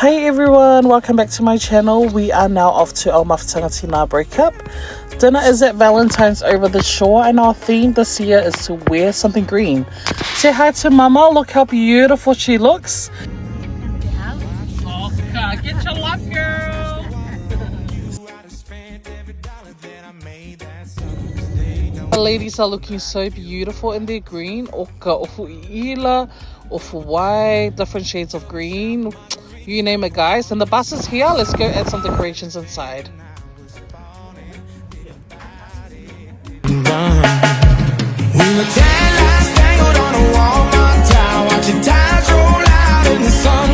Hi everyone, welcome back to my channel. We are now off to our Mafutaga Tinā breakup. Dinner is at Valentine's over the shore and our theme this year is to wear something green. Say hi to Mama, look how beautiful she looks. Oscar, get your luck, girl. The ladies are looking so beautiful in their green. Oka, ofu ila, ofu white, different shades of green. You name it, guys. And the bus is here. Let's go add some decorations inside. We were 10 last tangled on a Walmart tower, watching tides roll out in the sun.